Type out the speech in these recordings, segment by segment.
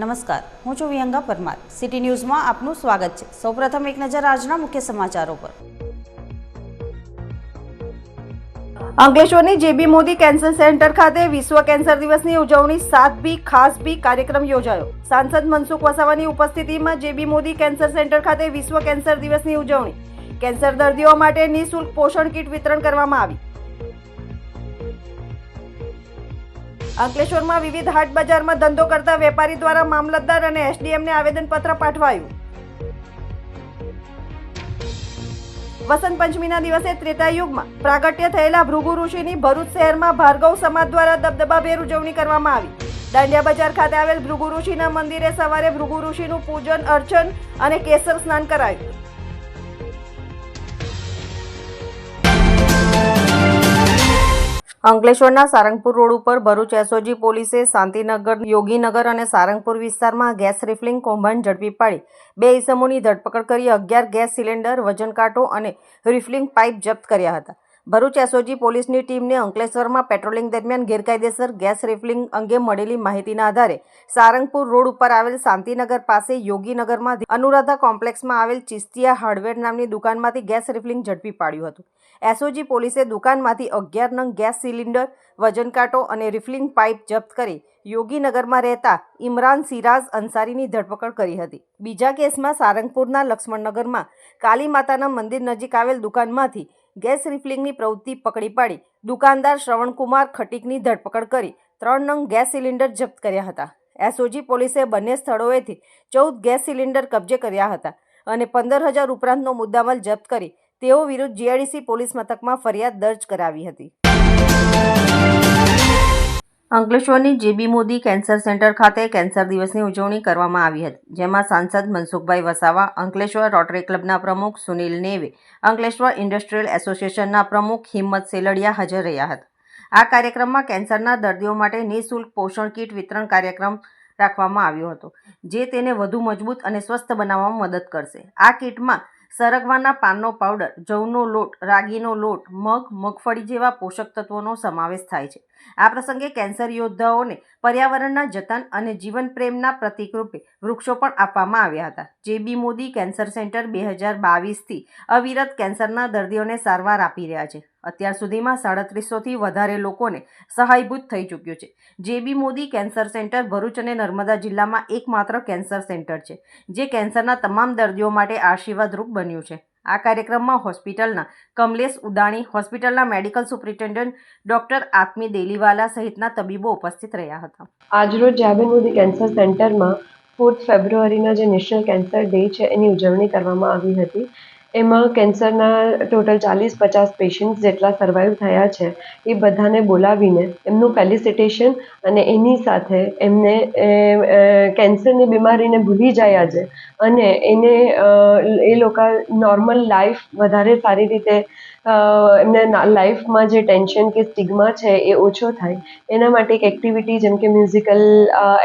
નમસ્કાર, હું છું વિહંગા પરમાર. સિટી ન્યૂઝમાં આપનું સ્વાગત છે. સૌપ્રથમ એક નજર આજના મુખ્ય સમાચારો પર. અંકલેશ્વરની જેબી મોદી કેન્સર સેન્ટર ખાતે વિશ્વ કેન્સર દિવસની ઉજવણી 7B ખાસ બી કાર્યક્રમ યોજાયો. સાંસદ મનસુખ વસાવાની ઉપસ્થિતિમાં જેબી મોદી કેન્સર સેન્ટર ખાતે વિશ્વ કેન્સર દિવસની ઉજવણી. કેન્સર દર્દીઓ માટે નિઃશુલ્ક પોષણ કીટ વિતરણ કરવામાં આવી. અંકલેશ્વરમાં વિવિધ હાટ બજારમાં ધંધો કરતા વેપારી દ્વારા મામલતદાર અને એસડીએમને આવેદનપત્ર પાઠવાયું. વસંત પંચમીના દિવસે ત્રેતાયુગમાં પ્રાગટ્ય થયેલા ભૃગુ ઋષિની ભરૂચ શહેરમાં ભાર્ગવ સમાજ દ્વારા દબદબાભેર ઉજવણી કરવામાં આવી. દાંડિયા બજાર ખાતે આવેલ ભૃગુ ઋષિના મંદિરે સવારે ભૃગુ ઋષિનું પૂજન અર્ચન અને કેસર સ્નાન કરાયું. અંકલેશ્વરના સારંગપુર રોડ ઉપર ભરૂચ એસઓજી પોલીસે શાંતિનગર, યોગીનગર અને સારંગપુર વિસ્તારમાં ગેસ રિફિલિંગ કૌભાંડ ઝડપી પાડી 2 ઇસમોની ધરપકડ કરી 11 ગેસ સિલિન્ડર, વજન કાંટો અને રિફિલિંગ પાઇપ જપ્ત કર્યા હતા. ભરૂચ એસઓજી પોલીસની ટીમને અંકલેશ્વરમાં પેટ્રોલિંગ દરમિયાન ગેરકાયદેસર ગેસ રિફિલિંગ અંગે મળેલી માહિતીના આધારે સારંગપુર રોડ ઉપર આવેલ શાંતિનગર પાસે યોગીનગરમાં અનુરાધા કોમ્પ્લેક્સમાં આવેલ ચિસ્તિયા હાર્ડવેર નામની દુકાનમાંથી ગેસ રિફિલિંગ ઝડપી પાડ્યું હતું. એસઓજી પોલીસે દુકાનમાંથી 11 નંગ ગેસ સિલિન્ડર, વજન કાંટો અને રિફિલિંગ પાઇપ જપ્ત કરી યોગીનગરમાં રહેતા ઇમરાન સિરાજ અંસારીની ધરપકડ કરી હતી. બીજા કેસમાં સારંગપુરના લક્ષ્મણનગરમાં કાલી માતાના મંદિર નજીક આવેલ દુકાનમાંથી ગેસ રિફિલિંગની પ્રવૃત્તિ પકડી પાડી દુકાનદાર શ્રવણકુમાર ખટીકની ધરપકડ કરી 3 નંગ ગેસ સિલિન્ડર જપ્ત કર્યા હતા. એસઓજી પોલીસે બંને સ્થળોએથી 14 ગેસ સિલિન્ડર કબજે કર્યા હતા અને 15,000 ઉપરાંતનો મુદ્દામાલ જપ્ત કરી તેઓ વિરુદ્ધ જીઆઈડીસી પોલીસ મથકમાં ફરિયાદ દર્જ કરાવી હતી. અંકલેશ્વરની જેબી મોદી કેન્સર સેન્ટર ખાતે કેન્સર દિવસની ઉજવણી કરવામાં આવી હતી, જેમાં સાંસદ મનસુખભાઈ વસાવા, અંકલેશ્વર રોટરી ક્લબના પ્રમુખ સુનિલ નેવે, અંકલેશ્વર ઇન્ડસ્ટ્રીયલ એસોસિએશનના પ્રમુખ હિંમત સેલડિયા હાજર રહ્યા હતા. આ કાર્યક્રમમાં કેન્સરના દર્દીઓ માટે નિઃશુલ્ક પોષણ કીટ વિતરણ કાર્યક્રમ રાખવામાં આવ્યો હતો, જે તેને વધુ મજબૂત અને સ્વસ્થ બનાવવામાં મદદ કરશે. આ કીટમાં સરગવાના પાનનો પાવડર, જવનો લોટ, રાગીનો લોટ, મગ, મગફળી જેવા પોષક તત્વોનો સમાવેશ થાય છે. આ પ્રસંગે કેન્સર યોદ્ધાઓને પર્યાવરણના જતન અને જીવન પ્રેમના પ્રતીક રૂપે વૃક્ષો પણ આપવામાં આવ્યા હતા. જેબી મોદી કેન્સર સેન્ટર 2022થી અવિરત કેન્સરના દર્દીઓને સારવાર આપી રહ્યા છે. અત્યાર સુધીમાં 3700થી વધારે લોકોને સહાયભૂત થઈ ચૂક્યું છે. જેબી મોદી કેન્સર સેન્ટર ભરૂચ અને નર્મદા જિલ્લામાં એકમાત્ર કેન્સર સેન્ટર છે, જે કેન્સરના તમામ દર્દીઓ માટે આશીર્વાદરૂપ બન્યું છે. આ કાર્યક્રમમાં હોસ્પિટલના કમલેશ ઉદાણી, હોસ્પિટલના medical superintendent doctor Atmi Deliwala સહિતના તબીબો ઉપસ્થિત રહ્યા હતા. આજરોજ જેબી મોદી કેન્સર સેન્ટરમાં 4 ફેબ્રુઆરીના જે નેશનલ કેન્સર ડે છે એની ઉજવણી કરવામાં આવી હતી. એમાં કેન્સરના ટોટલ 40-50 પેશન્ટ્સ જેટલા સર્વાઈવ થયા છે એ બધાને બોલાવીને એમનું ફેલિસિટેશન અને એની સાથે એમને કેન્સરની બીમારીને ભૂલી જાય આજે અને એને એ લોકો નોર્મલ લાઈફ વધારે સારી રીતે એમને લાઈફમાં જે ટેન્શન કે સ્ટિગ્મા છે એ ઓછો થાય એના માટે એક એક્ટિવિટી જેમ કે મ્યુઝિકલ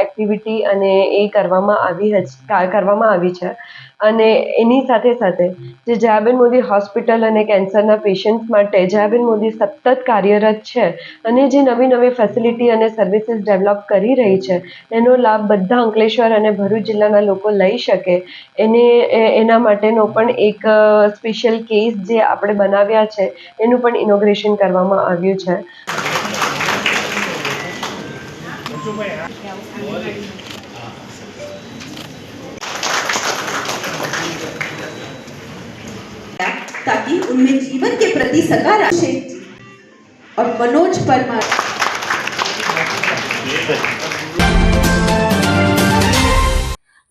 એક્ટિવિટી અને એ કરવામાં આવી છે. અને એની સાથે સાથે જે જયાબેન મોદી હોસ્પિટલ અને કેન્સરના પેશન્ટ્સ માટે જયાબેન મોદી સતત કાર્યરત છે અને જે નવી નવી ફેસિલિટી અને સર્વિસીસ ડેવલપ કરી રહી છે એનો લાભ બધા અંકલેશ્વર અને ભરૂચ જિલ્લાના લોકો લઈ શકે એના માટેનો પણ એક સ્પેશિયલ કેસ જે આપણે બનાવ્યા છે એનું પણ ઇનોગ્રેશન કરવામાં આવ્યું છે. ताकि उनमें जीवन के प्रति सकारात्मक और मनोज परमार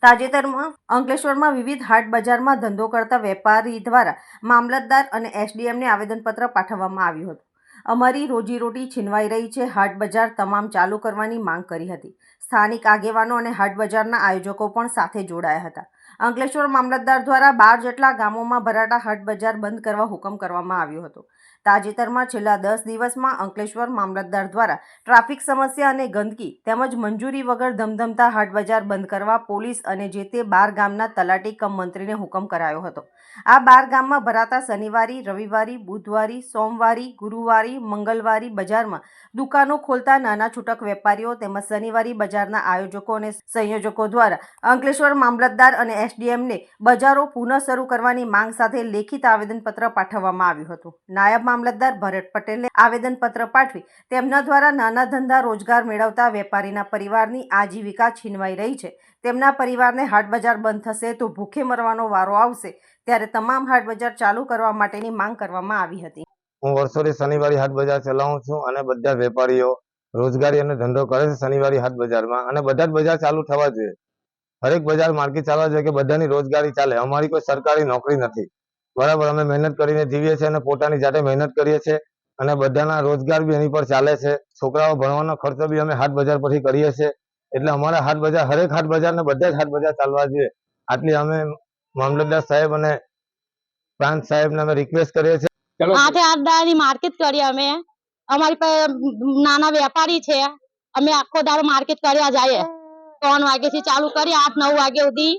તાજેતરમાં અંકલેશ્વરમાં વિવિધ હાટ બજારમાં ધંધો કરતા વેપારી દ્વારા મામલતદાર અને એસડીએમને આવેદનપત્ર પાઠવવામાં આવ્યું હતું. અમારી રોજીરોટી છીનવાઈ રહી છે, હાટ બજાર તમામ ચાલુ કરવાની માંગ કરી હતી. સ્થાનિક આગેવાનો અને હાટ બજારના આયોજકો પણ સાથે જોડાયા હતા. અંકલેશ્વર મામલતદાર દ્વારા 12 જેટલા ગામોમાં ભરાતા હાટ બજાર બંધ કરવા હુકમ કરવામાં આવ્યો હતો. તાજેતરમાં છેલ્લા 10 દિવસમાં અંકલેશ્વર મામલતદાર દ્વારા ટ્રાફિક સમસ્યા અને ગંદકી તેમજ મંજૂરી વગર ધમધમતા હાટ બજાર બંધ કરવા પોલીસ અને જે તે 12 ગામના તલાટી કમ મંત્રીને હુકમ કરાયો હતો. આ 12 ગામમાં ભરાતા શનિવારી, રવિવારી, બુધવારી, સોમવારી, ગુરુવારી, મંગળવારી બજારમાં દુકાનો ખોલતા નાના છૂટક વેપારીઓ તેમજ શનિવારી બજારના આયોજકો અને સંયોજકો દ્વારા અંકલેશ્વર મામલતદાર અને એસડીએમને બજારો પુનઃ શરૂ કરવાની માંગ સાથે લેખિત આવેદનપત્ર પાઠવવામાં આવ્યું હતું. નાયબ મામલતદાર ભરત પટેલે આવેદનપત્ર પાઠવી તેમના દ્વારા નાના ધંધા રોજગાર મેળવતા વેપારીના પરિવારની આજીવિકા છીનવાઈ રહી છે. તેમના પરિવારને હાટ બજાર બંધ થશે તો ભૂખે મરવાનો વારો આવશે ત્યારે તમામ હાટ બજાર ચાલુ કરવા માટેની માંગ કરવામાં આવી હતી. હું વર્ષોથી શનિવારી હાટ બજાર ચલાવું છું અને બધા વેપારીઓ રોજગારી અને ધંધો કરે છે શનિવારી હાટ બજારમાં અને બધા જ બજાર ચાલુ થવા જોઈએ. હરેક બજાર માર્કેટ ચાલવા જોઈએ કે બધાની રોજગારી ચાલે. અમારી કોઈ સરકારી નોકરી નથી, બરાબર. અમે મહેનત કરીને જીવીએ છીએ અને પોતાની જાતે મહેનત કરીએ છીએ અને બધાના રોજગાર બી એની પર ચાલે છે. છોકરાઓ ભણવાનો ખર્ચો બી અમે હાટ બજાર પરથી કરીએ છીએ. એટલે અમારા હાટ બજાર હરેક હાટ બજાર ને બધા જ હાટ બજાર ચાલવા જોઈએ. આટલી અમે મામલતદાર સાહેબ અને પ્રાંત સાહેબને અમે રિક્વેસ્ટ કરીએ છીએ. 8 દાડાની માર્કેટ કરી અમે. અમારી પાસે નાના વેપારી છે, અમે આખો દાડો માર્કેટ કરવા જઈએ. 3 વાગ્યાથી ચાલુ કરી 8-9 વાગ્યા સુધી.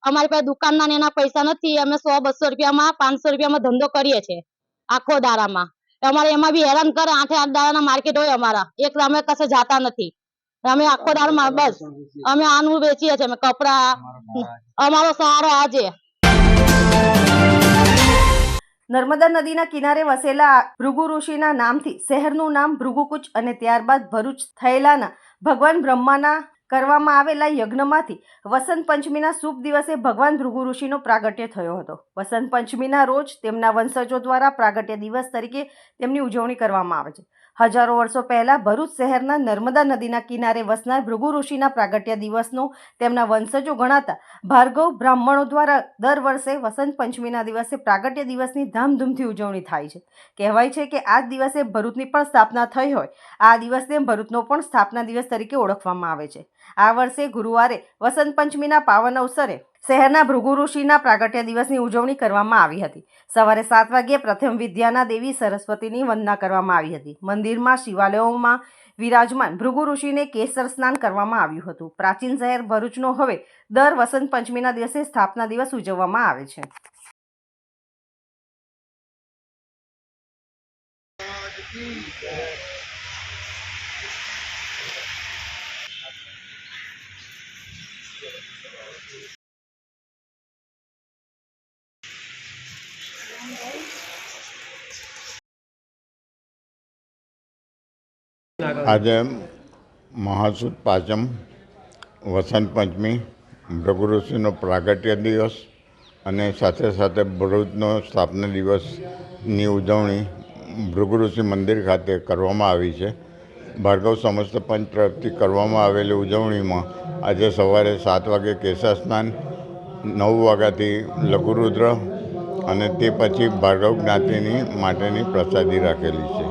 અમારી પાસે દુકાનના એના પૈસા નથી. અમે 100-200 રૂપિયામાં 500 રૂપિયામાં ધંધો કરીએ છીએ આખો દાડામાં. અમારે એમાં બી હેરાન કરે. 8 દાડાના માર્કેટ હોય અમારા, એક અમે કશે જાતા નથી. અમે આખો દાડો બસ અમે આનું વેચીએ છીએ. અમે કપડા, અમારો સહારો આજે. નર્મદા નદીના કિનારે વસેલા ભૃગુ ઋષિના નામથી શહેરનું નામ ભૃગુકુચ અને ત્યારબાદ ભરૂચ થયેલાના ભગવાન બ્રહ્માના કરવામાં આવેલા યજ્ઞમાંથી વસંત પંચમીના શુભ દિવસે ભગવાન ભૃગુ ઋષિનો પ્રાગટ્ય થયો હતો. વસંત પંચમીના રોજ તેમના વંશજો દ્વારા પ્રાગટ્ય દિવસ તરીકે તેમની ઉજવણી કરવામાં આવે છે. હજારો વર્ષો પહેલા ભરૂચ શહેરના નર્મદા નદીના કિનારે વસનાર ભૃગુ ઋષિના પ્રાગટ્ય દિવસનો તેમના વંશજો ગણાતા ભાર્ગવ બ્રાહ્મણો દ્વારા દર વર્ષે વસંત પંચમીના દિવસે પ્રાગટ્ય દિવસની ધામધૂમથી ઉજવણી થાય છે. કહેવાય છે કે આ જ દિવસે ભરૂચની પણ સ્થાપના થઈ હોય. આ દિવસને ભરૂચનો પણ સ્થાપના દિવસ તરીકે ઓળખવામાં આવે છે. આ વર્ષે ગુરુવારે વસંત પંચમીના પાવન અવસરે શહેરના ભૃગુ ઋષિના પ્રાગટ્ય દિવસની ઉજવણી કરવામાં આવી હતી. સવારે 7 વાગ્યે પ્રથમ વિદ્યાના દેવી સરસ્વતીની વંદના કરવામાં આવી હતી. મંદિરમાં શિવાલયોમાં વિરાજમાન ભૃગુ ઋષિને કેસર સ્નાન કરવામાં આવ્યું હતું. પ્રાચીન શહેર ભરૂચનો હવે દર વસંત પંચમીના દિવસે સ્થાપના દિવસ ઉજવવામાં આવે છે. આજે મહાસુદ પાંચમ, વસંત પંચમી, ભૃગુ ઋષિનો પ્રાગટ્ય દિવસ અને સાથે સાથે ભરૂચનો સ્થાપના દિવસની ઉજવણી ભૃગુ ઋષિ મંદિર ખાતે કરવામાં આવી છે. ભાર્ગવ સમસ્ત પંચ તરફથી કરવામાં આવેલી ઉજવણીમાં આજે સવારે 7 વાગે કેસર સ્નાન, 9 વાગ્યાથી લઘુરુદ્ર અને તે પછી ભાર્ગવ જ્ઞાતિની માટેની પ્રસાદી રાખેલી છે.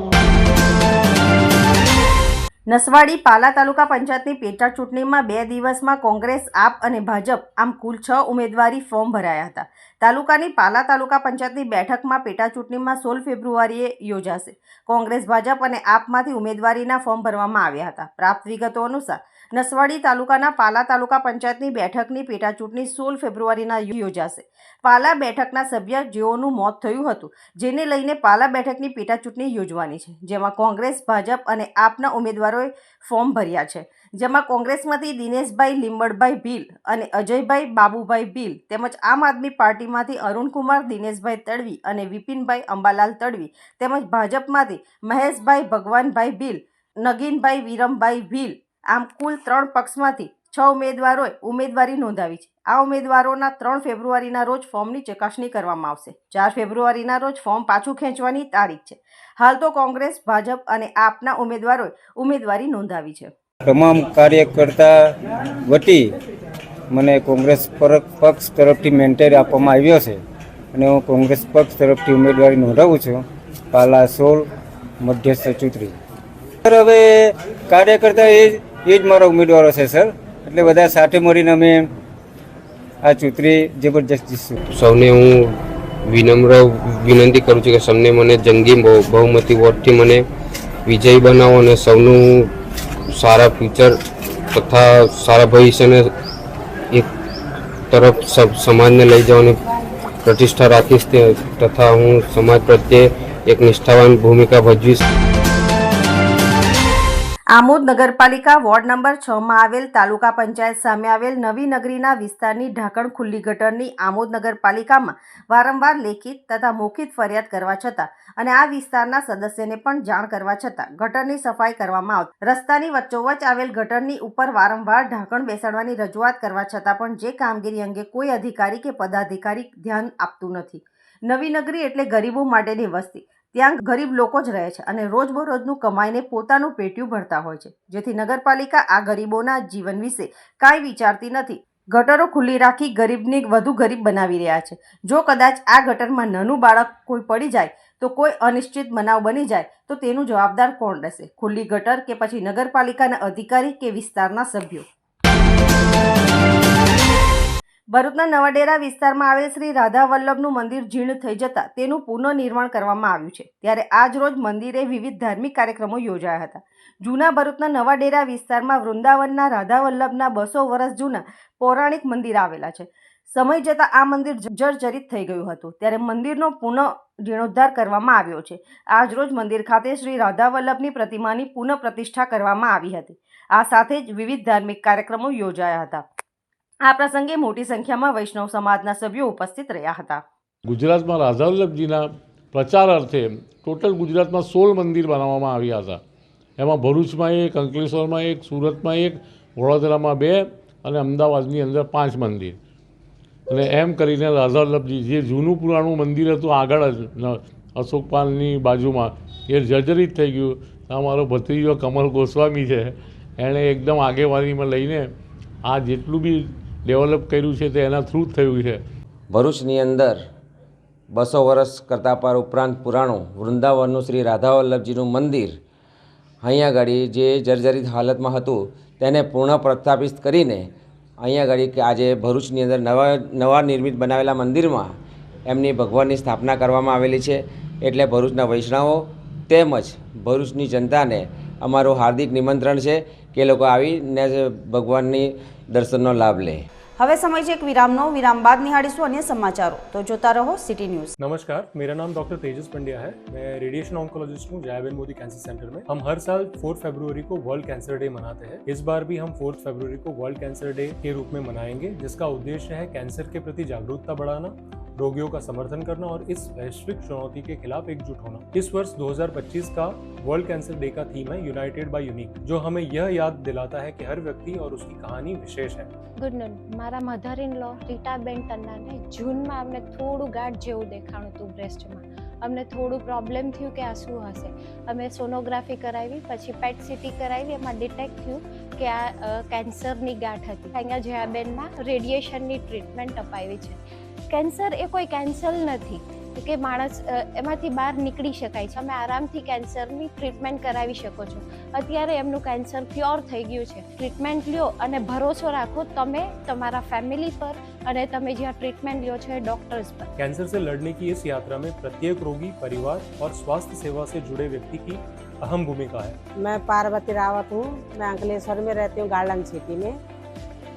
નસવાડી પાલા તાલુકા પંચાયતની પેટા ચૂંટણીમાં 2 દિવસમાં કોંગ્રેસ, આપ અને ભાજપ આમ કુલ 6 ઉમેદવારી ફોર્મ ભરાયા હતા. તાલુકાની પાલા તાલુકા પંચાયતની બેઠકમાં પેટા ચૂંટણીમાં 16 ફેબ્રુઆરીએ યોજાશે. કોંગ્રેસ, ભાજપ અને આપમાંથી ઉમેદવારીના ફોર્મ ભરવામાં આવ્યા હતા. પ્રાપ્ત વિગતો અનુસાર નસવાડી તાલુકાના પાલા તાલુકા પંચાયતની બેઠકની પેટા ચૂંટણી 16 ફેબ્રુઆરીના યોજાશે. પાલા બેઠકના સભ્ય જેઓનું મોત થયું હતું, જેને લઈને પાલા બેઠકની પેટા ચૂંટણી યોજવાની છે, જેમાં કોંગ્રેસ, ભાજપ અને આપના ઉમેદવારોએ ફોર્મ ભર્યા છે. જેમાં કોંગ્રેસમાંથી દિનેશભાઈ લીંબડભાઈ ભીલ અને અજયભાઈ બાબુભાઈ ભીલ તેમજ આમ આદમી પાર્ટીમાંથી અરુણકુમાર દિનેશભાઈ તડવી અને વિપિનભાઈ અંબાલાલ તડવી તેમજ ભાજપમાંથી મહેશભાઈ ભગવાનભાઈ ભીલ, નગીનભાઈ વિરમભાઈ ભીલ આમ કુલ 3 પક્ષમાંથી 6 ઉમેદવારોએ ઉમેદવારી નોંધાવી છે. આ ઉમેદવારોના 3 ફેબ્રુઆરીના રોજ ફોર્મની ચકાસણી કરવામાં આવશે. 4 ફેબ્રુઆરીના રોજ ફોર્મ પાછું ખેંચવાની તારીખ છે. હાલ તો કોંગ્રેસ, ભાજપ અને આપના ઉમેદવારોએ ઉમેદવારી નોંધાવી છે. તમામ કાર્યકર્તા વતી મને કોંગ્રેસ પક્ષ તરફથી મેન્ટેર આપવામાં આવ્યો છે અને હું કોંગ્રેસ પક્ષ તરફથી ઉમેદવારી નોંધાવું છું. પાલા 16 મધ્યસ્થ ચૂંટણી. સર, હવે કાર્યકર્તા એ જ મારા ઉમેદવારો છે સર. એટલે બધા સાથે મળીને અમે આ ચૂંટણી જબરજસ્ત જીતશું. સૌને હું વિનમ્ર વિનંતી કરું છું કે સૌને મને જંગી બહુમતી વોટથી મને વિજયી બનાવો અને સૌનું સારા ફ્યુચર તથા સારા ભવિષ્યને એક તરફ સમાજને લઈ જવાની પ્રતિષ્ઠા રાખીશ તથા હું સમાજ પ્રત્યે એક નિષ્ઠાવાન ભૂમિકા ભજવીશ. આમોદ નગરપાલિકા વોર્ડ નંબર 6 માં આવેલ તાલુકા પંચાયત સામે આવેલ નવી નગરીના વિસ્તારની ઢાંકણ ખુલ્લી ગટરની આમોદ નગરપાલિકામાં વારંવાર લેખિત તથા મૌખિક ફરિયાદ કરવા છતાં અને આ વિસ્તારના સદસ્યને પણ જાણ કરવા છતાં ગટરની સફાઈ કરવામાં આવતી, રસ્તાની વચ્ચોવચ્ચ આવેલ ગટરની ઉપર વારંવાર ઢાંકણ બેસાડવાની રજૂઆત કરવા છતાં પણ જે કામગીરી અંગે કોઈ અધિકારી કે પદાધિકારી ધ્યાન આપતું નથી. નવી નગરી એટલે ગરીબો માટેની વસ્તી. ત્યાં ગરીબ લોકો જ રહે છે અને રોજબરોજનું કમાઈને પોતાનું પેટ્યું ભરતા હોય છે, જેથી નગરપાલિકા આ ગરીબોના જીવન વિશે કાંઈ વિચારતી નથી. ગટરો ખુલ્લી રાખી ગરીબને વધુ ગરીબ બનાવી રહ્યા છે. જો કદાચ આ ગટરમાં નાનું બાળક કોઈ પડી જાય તો કોઈ અનિશ્ચિત બનાવ બની જાય તો તેનું જવાબદાર કોણ રહેશે? ખુલ્લી ગટર કે પછી નગરપાલિકાના અધિકારી કે વિસ્તારના સભ્યો? ભરૂચના નવાડેરા વિસ્તારમાં આવેલ શ્રી રાધા વલ્લભનું મંદિર જીર્ણ થઈ જતા તેનું પુનઃનિર્માણ કરવામાં આવ્યું છે. ત્યારે આજ રોજ મંદિરે વિવિધ ધાર્મિક કાર્યક્રમો યોજાયા હતા. જૂના ભરૂચના નવાડેરા વિસ્તારમાં વૃંદાવનના રાધા વલ્લભના 200 વર્ષ જૂના પૌરાણિક મંદિર આવેલા છે. સમય જતાં આ મંદિર જર્જરિત થઈ ગયું હતું, ત્યારે મંદિરનો પુનઃ જીર્ણોદ્ધાર કરવામાં આવ્યો છે. આજ રોજ મંદિર ખાતે શ્રી રાધા વલ્લભની પ્રતિમાની પુનઃ પ્રતિષ્ઠા કરવામાં આવી હતી. આ સાથે જ વિવિધ ધાર્મિક કાર્યક્રમો યોજાયા હતા. આ પ્રસંગે મોટી સંખ્યામાં વૈષ્ણવ સમાજના સભ્યો ઉપસ્થિત રહ્યા હતા. ગુજરાતમાં રાધા વલ્લભજીના પ્રચાર અર્થે ટોટલ ગુજરાતમાં 16 મંદિર બનાવવામાં આવ્યા હતા. એમાં ભરૂચમાં 1, અંકલેશ્વરમાં 1, સુરતમાં 1, વડોદરામાં 2 અને અમદાવાદની અંદર 5 મંદિર. અને એમ કરીને રાધા વલ્લભજી જે જૂનું પુરાણું મંદિર હતું આગળ જ અશોકપાલની બાજુમાં, એ જર્જરિત થઈ ગયું. અમારો ભત્રીજો કમલ ગોસ્વામી છે, એણે એકદમ આગેવાનીમાં લઈને આ જેટલું બી ડેવલપ કર્યું છે તે એના થ્રુ થયું છે. ભરૂચની અંદર 200 વર્ષ કરતાં પર ઉપરાંત પુરાણું વૃંદાવનનું શ્રી રાધા વલ્લભજીનું મંદિર અહીંયા આગળ જે જર્જરિત હાલતમાં હતું તેને પૂર્ણ પ્રસ્થાપિત કરીને અહીંયા આગળ કે આજે ભરૂચની અંદર નવા નિર્મિત બનાવેલા મંદિરમાં એમની ભગવાનની સ્થાપના કરવામાં આવેલી છે. એટલે ભરૂચના વૈષ્ણવો તેમજ ભરૂચની જનતાને અમારું હાર્દિક નિમંત્રણ છે કે એ લોકો આવીને ભગવાનની દર્શનનો લાભ લે. હવે સમય છે એક વિરામનો. વિરામ બાદ નિહાળીશું અન્ય समाचारों, तो जोता रहो सिटी न्यूज। नमस्कार, मेरा नाम डॉक्टर तेजस पंड्या है। मैं रेडिएशन ऑन्कोलॉजिस्ट हूँ जयाबेन मोदी कैंसर सेंटर में। हम हर साल 4 फरवरी को वर्ल्ड कैंसर डे मनाते हैं। इस बार भी हम 4 फरवरी को वर्ल्ड कैंसर डे के रूप में मनाएंगे, जिसका उद्देश्य है कैंसर के प्रति जागरूकता बढ़ाना, रोगियों का समर्थन करना और इस वैश्विक चुनौती के खिलाफ एकजुट होना। इस वर्ष 2025 का वर्ल्ड कैंसर डे का थीम है यूनाइटेड बाय यूनिक, जो हमें यह याद दिलाता है कि हर व्यक्ति और उसकी कहानी विशेष है। गुड नॉन मारा मधर इन लॉ रीटाबेन तन्नाने जून में अमने थोड़ू गांठ जेवुं देखाणुं हतुं ब्रेस्ट में। अमने थोड़ू प्रॉब्लम थयुं कि आ शुं हशे। अमे सोनोग्राफी करावी, पछी पेट सीटी करावी, एमां डिटेक्ट थयुं कि आ कैंसरनी गांठ हती। अहींया जयाबेनमा रेडिएशननी ट्रीटमेंट अपावी छे। कैंसर ए कोई कैंसर नहीं कि माणस एमांथी बहार निकली शकाय छे। अमे आरामथी कैंसरनी ट्रीटमेंट करावी शको छो। अत्यारे एमनुं कैंसर क्योर थई गयुं छे। ट्रीटमेंट ल्यो अने भरोसो राखो तमे तमारा फैमिली पर अने तमे ज्यां ट्रीटमेंट ल्यो छो डॉक्टर्स पर। कैंसर से लड़ने की इस यात्रा में प्रत्येक रोगी, परिवार और स्वास्थ्य सेवा से जुड़े व्यक्ति की अहम भूमिका है। मैं पार्वती रावत हूँ। मैं अंकलेश्वर में रहती हूँ, गार्डन सिटी में।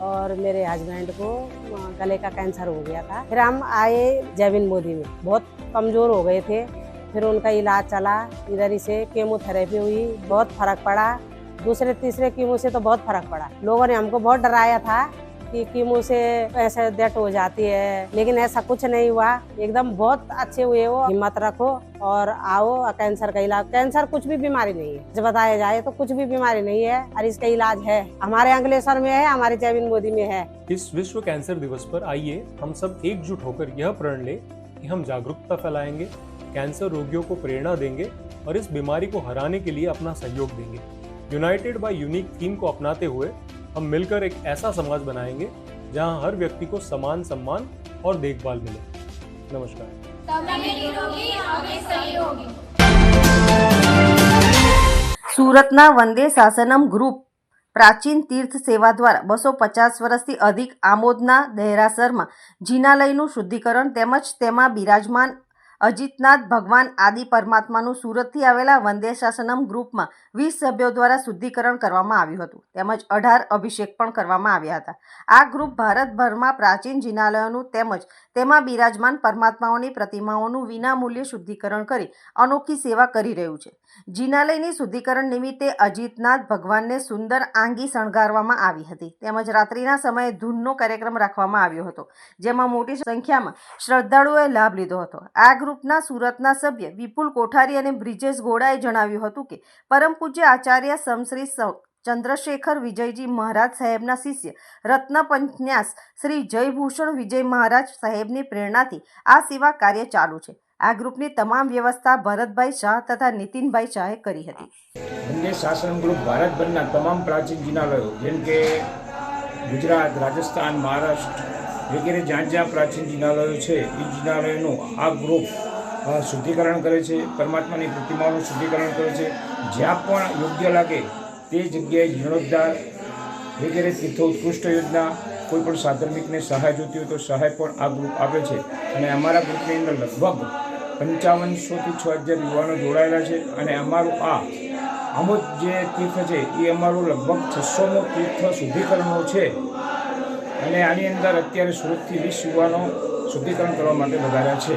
और मेरे हस्बैंड को गले का कैंसर हो गया था। फिर हम आए जयाबेन मोदी में, बहुत कमज़ोर हो गए थे। फिर उनका इलाज चला, इधर ही से केमोथेरेपी हुई, बहुत फ़र्क पड़ा। दूसरे तीसरे कीमो से तो बहुत फ़र्क पड़ा। लोगों ने हमको बहुत डराया था कि कीमो से ऐसे डेथ हो जाती है, लेकिन ऐसा कुछ नहीं हुआ। एकदम बहुत अच्छे हुए वो। हिम्मत रखो और आओ, कैंसर का इलाज, कैंसर कुछ भी बीमारी नहीं है, जो बताया जाए तो कुछ भी बीमारी नहीं है और इसका इलाज है। हमारे अंकलेश्वर में है, हमारे जयाबेन मोदी में है। इस विश्व कैंसर दिवस पर आइए हम सब एकजुट होकर यह प्रण ले कि हम जागरूकता फैलाएंगे, कैंसर रोगियों को प्रेरणा देंगे और इस बीमारी को हराने के लिए अपना सहयोग देंगे। यूनाइटेड बाय यूनिक थीम को अपनाते हुए हम मिलकर एक ऐसा समाज बनाएंगे जहां हर व्यक्ति को समान सम्मान और देखभाल मिले। नमस्कार। સુરતના વંદે શાસનમ ગ્રુપ પ્રાચીન તીર્થ સેવા દ્વારા 250 વર્ષથી અધિક આમોદના દેરાસરમાં જિનાલયનું શુદ્ધિકરણ તેમજ તેમાં બિરાજમાન અજીતનાથ ભગવાન આદિ પરમાત્માનું સુરતથી આવેલા વંદે શાસનમ ગ્રુપમાં 20 સભ્યો દ્વારા શુદ્ધિકરણ કરવામાં આવ્યું હતું તેમજ 18 અભિષેક પણ કરવામાં આવ્યા હતા. આ ગ્રુપ ભારતભરમાં પ્રાચીન જિનાલયોનું તેમજ તેમાં બિરાજમાન પરમાત્માઓની પ્રતિમાઓનું વિનામૂલ્યે શુદ્ધિકરણ કરી અનોખી સેવા કરી રહ્યું છે. જિનાલયની શુદ્ધિકરણ નિમિત્તે અજીતનાથ ભગવાનને સુંદર આંગી શણગારવામાં આવી હતી તેમજ રાત્રિના સમયે ધૂનનો કાર્યક્રમ રાખવામાં આવ્યો હતો જેમાં મોટી સંખ્યામાં શ્રદ્ધાળુઓએ લાભ લીધો હતો. આ ગ્રુપના સુરતના સભ્ય વિપુલ કોઠારી અને બ્રિજેશ ગોડાએ જણાવ્યું હતું કે પરમ પૂજ્ય આચાર્ય સમશ્રી ચંદ્રશેખર વિજયજી મહારાજ સાહેબના શિષ્ય રત્ન પંચન્યાસ શ્રી જયભૂષણ વિજય મહારાજ સાહેબની પ્રેરણાથી આ સેવા કાર્ય ચાલુ છે. આ ગ્રુપની તમામ વ્યવસ્થા ભરતભાઈ શાહ તથા નીતિનભાઈ શાહે કરી હતી. વંદે શાસન ગ્રુપ ભારતભરના તમામ પ્રાચીન જિનાલયો જેમ કે ગુજરાત, રાજસ્થાન, મહારાષ્ટ્ર વગેરે જ્યાં જ્યાં પ્રાચીન જિનાલયો છે એ જિનાલયોનું આ ગ્રુપ શુદ્ધિકરણ કરે છે, પરમાત્માની પ્રતિમાઓનું શુદ્ધિકરણ કરે છે. જ્યાં પણ યોગ્ય લાગે તે જગ્યાએ જીર્ણોદ્ધાર વગેરે તીર્થો ઉત્કૃષ્ટ યોજના, કોઈ પણ સાધર્મિકને સહાય જોતી હોય તો સહાય પણ આ ગ્રુપ આપે છે. અને અમારા ગ્રુપની અંદર લગભગ 5500થી 6000 યુવાનો જોડાયેલા છે. અને અમારું આ આમોદ જે તીર્થ છે એ અમારું લગભગ 600મો તીર્થ શુદ્ધિકરણો છે. અને આની અંદર અત્યારે સુરતથી 20 યુવાનો શુદ્ધિકરણ કરવા માટે વધાર્યા છે.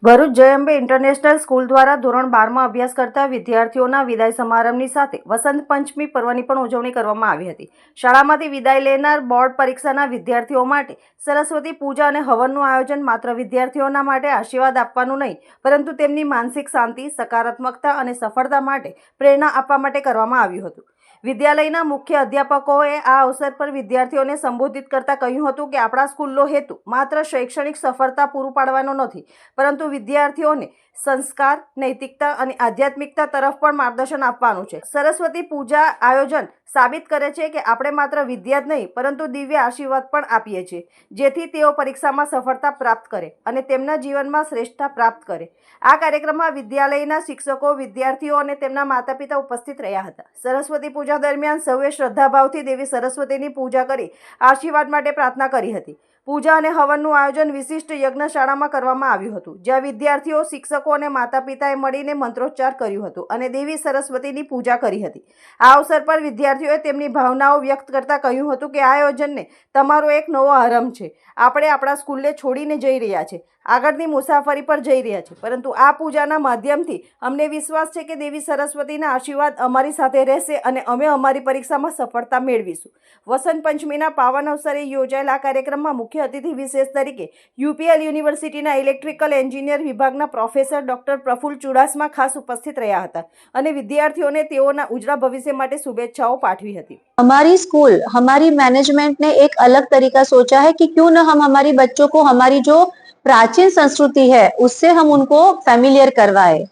ભરૂચ જય અંબે ઇન્ટરનેશનલ સ્કૂલ દ્વારા ધોરણ 12માં અભ્યાસ કરતા વિદ્યાર્થીઓના વિદાય સમારંભની સાથે વસંત પંચમી પર્વની પણ ઉજવણી કરવામાં આવી હતી. શાળામાંથી વિદાય લેનાર બોર્ડ પરીક્ષાના વિદ્યાર્થીઓ માટે સરસ્વતી પૂજા અને હવનનું આયોજન માત્ર વિદ્યાર્થીઓના માટે આશીર્વાદ આપવાનું નહીં પરંતુ તેમની માનસિક શાંતિ, સકારાત્મકતા અને સફળતા માટે પ્રેરણા આપવા માટે કરવામાં આવ્યું હતું. વિદ્યાલયના મુખ્ય અધ્યાપકોએ આ અવસર પર વિદ્યાર્થીઓને સંબોધિત કરતા કહ્યું હતું કે આપણા સ્કૂલનો હેતુ માત્ર શૈક્ષણિક સફળતા પૂરું પાડવાનો નથી પરંતુ વિદ્યાર્થીઓને સંસ્કાર, નૈતિકતા અને આધ્યાત્મિકતા તરફ પણ માર્ગદર્શન આપવાનું છે. સરસ્વતી પૂજા આયોજન સાબિત કરે છે કે આપણે માત્ર વિદ્યા જ નહીં પરંતુ દિવ્ય આશીર્વાદ પણ આપીએ છીએ જેથી તેઓ પરીક્ષામાં સફળતા પ્રાપ્ત કરે અને તેમના જીવનમાં શ્રેષ્ઠતા પ્રાપ્ત કરે. આ કાર્યક્રમમાં વિદ્યાલયના શિક્ષકો, વિદ્યાર્થીઓ અને તેમના માતા પિતા ઉપસ્થિત રહ્યા હતા. સરસ્વતી પૂજા દરમિયાન સૌએ શ્રદ્ધાભાવથી દેવી સરસ્વતીની પૂજા કરી આશીર્વાદ માટે પ્રાર્થના કરી હતી. પૂજા અને હવનનું આયોજન વિશિષ્ટ યજ્ઞશાળામાં કરવામાં આવ્યું હતું જ્યાં વિદ્યાર્થીઓ, શિક્ષકો અને માતા પિતાએ મળીને મંત્રોચ્ચાર કર્યું હતું અને દેવી સરસ્વતીની પૂજા કરી હતી. આ અવસર પર વિદ્યાર્થીઓએ તેમની ભાવનાઓ વ્યક્ત કરતા કહ્યું હતું કે આ આયોજનને તમારો એક નવો આરંભ છે. આપણે આપણા સ્કૂલને છોડીને જઈ રહ્યા છે, આગળની મુસાફરી પર જઈ રહ્યા છે પરંતુ આ પૂજાના માધ્યમથી અમને વિશ્વાસ છે કે દેવી સરસ્વતીના આશીર્વાદ અમારી સાથે રહેશે અને અમે અમારી પરીક્ષામાં સફળતા મેળવીશું. વસંત પંચમીના પાવન અવસરે યોજાયેલા કાર્યક્રમમાં મુખ્ય અતિથિ વિશેષ તરીકે UPL યુનિવર્સિટીના ઇલેક્ટ્રિકલ એન્જિનિયર વિભાગના પ્રોફેસર ડોક્ટર પ્રફુલ્લ ચુડાસમા ખાસ ઉપસ્થિત રહ્યા હતા અને વિદ્યાર્થીઓને તેઓના ઉજળા ભવિષ્ય માટે શુભેચ્છાઓ પાઠવી હતી. हमारी स्कूल, हमारी मैनेजमेंट ने एक अलग तरीका सोचा है कि क्यों न हम हमारी बच्चों को हमारी जो प्राचीन संस्कृति है उससे हम उनको फैमिलियर करवाए.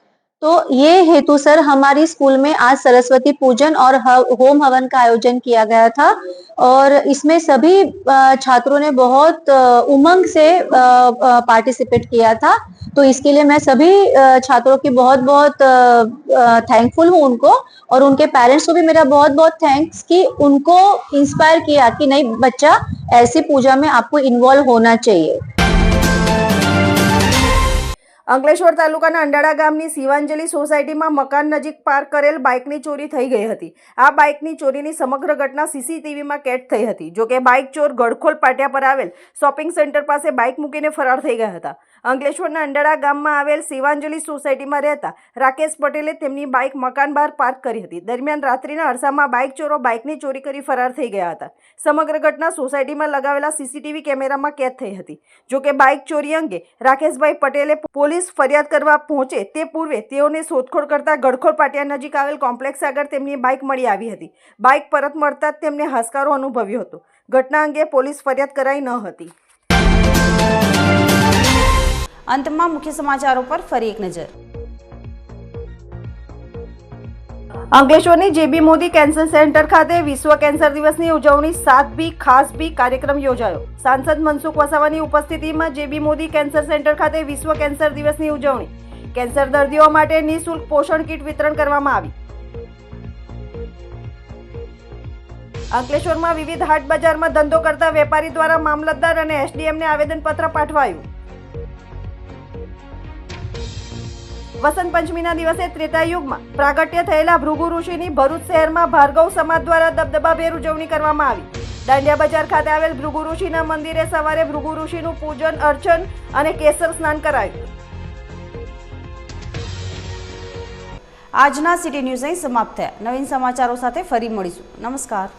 तो ये हेतु सर हमारी स्कूल में आज सरस्वती पूजन और होम हवन का आयोजन किया गया था और इसमें सभी छात्रों ने बहुत उमंग से पार्टिसिपेट किया था. तो इसके लिए मैं सभी छात्रों की बहुत बहुत थैंकफुल हूँ उनको और उनके पेरेंट्स को भी मेरा बहुत बहुत थैंक्स कि उनको इंस्पायर किया कि नहीं बच्चा ऐसी पूजा में आपको इन्वॉल्व होना चाहिए. અંકલેશ્વર તાલુકાના અંડાળા ગામની શિવાંજલિ સોસાયટીમાં મકાન નજીક પાર્ક કરેલ બાઇકની ચોરી થઈ ગઈ હતી. આ બાઇકની ચોરીની સમગ્ર ઘટના CCTVમાં કેદ થઈ હતી. જોકે બાઇક ચોર ગડખોલ પાટિયા પર આવેલ શોપિંગ સેન્ટર પાસે બાઇક મૂકીને ફરાર થઈ ગયા હતા. અંકલેશ્વરના અંડાળા ગામમાં આવેલ શિવાંજલિ સોસાયટીમાં રહેતા રાકેશ પટેલે તેમની બાઇક મકાન બહાર પાર્ક કરી હતી. દરમિયાન રાત્રિના અરસામાં બાઇક ચોરો બાઇકની ચોરી કરી ફરાર થઈ ગયા હતા. સમગ્ર ઘટના સોસાયટીમાં લગાવેલા CCTV કેમેરામાં કેદ થઈ હતી. જોકે બાઇક ચોરી અંગે રાકેશભાઈ પટેલે પોલીસ ફરિયાદ કરવા પહોંચે તે પૂર્વે તેઓને શોધખોળ કરતા ગડખોલ પાટિયા નજીક આવેલ કોમ્પ્લેક્સ આગળ તેમની બાઇક મળી આવી હતી. બાઇક પરત મળતા જ તેમને હાશકારો અનુભવ્યો હતો. ઘટના અંગે પોલીસ ફરિયાદ કરાઈ ન હતી. અંતમાં મુખ્ય સમાચારો પર ફરી એક નજર. અંકલેશ્વરની JB મોદી કેન્સર સેન્ટર ખાતે વિશ્વ કેન્સર દિવસની ઉજવણી 7B ખાસ બી કાર્યક્રમ યોજાયો. સાંસદ મનસુખ વસાવાની ઉપસ્થિતિમાં JB મોદી કેન્સર સેન્ટર ખાતે વિશ્વ કેન્સર દિવસની ઉજવણી. કેન્સર દર્દીઓ માટે નિઃશુલ્ક પોષણ કીટ વિતરણ કરવામાં આવી. અંકલેશ્વરમાં વિવિધ હાટ બજારમાં ધંધો કરતા વેપારી દ્વારા મામલતદાર અને એસડીએમને આવેદનપત્ર પાઠવાયું. વસંત પંચમીના દિવસે ત્રેતાયુગમાં પ્રાગટ્ય થયેલા ભૃગુ ઋષિની ભરૂચ શહેરમાં ભાર્ગવ સમાજ દ્વારા દબદબાભેર ઉજવણી કરવામાં આવી. દાંડિયા બજાર ખાતે આવેલ ભૃગુ ઋષિના મંદિરે સવારે ભૃગુ ઋષિનું પૂજન અર્ચન અને કેસર સ્નાન કરાયું. આજના સિટી ન્યૂઝ અહીં સમાપ્ત થયા. નવીન સમાચારો સાથે ફરી મળીશું. નમસ્કાર.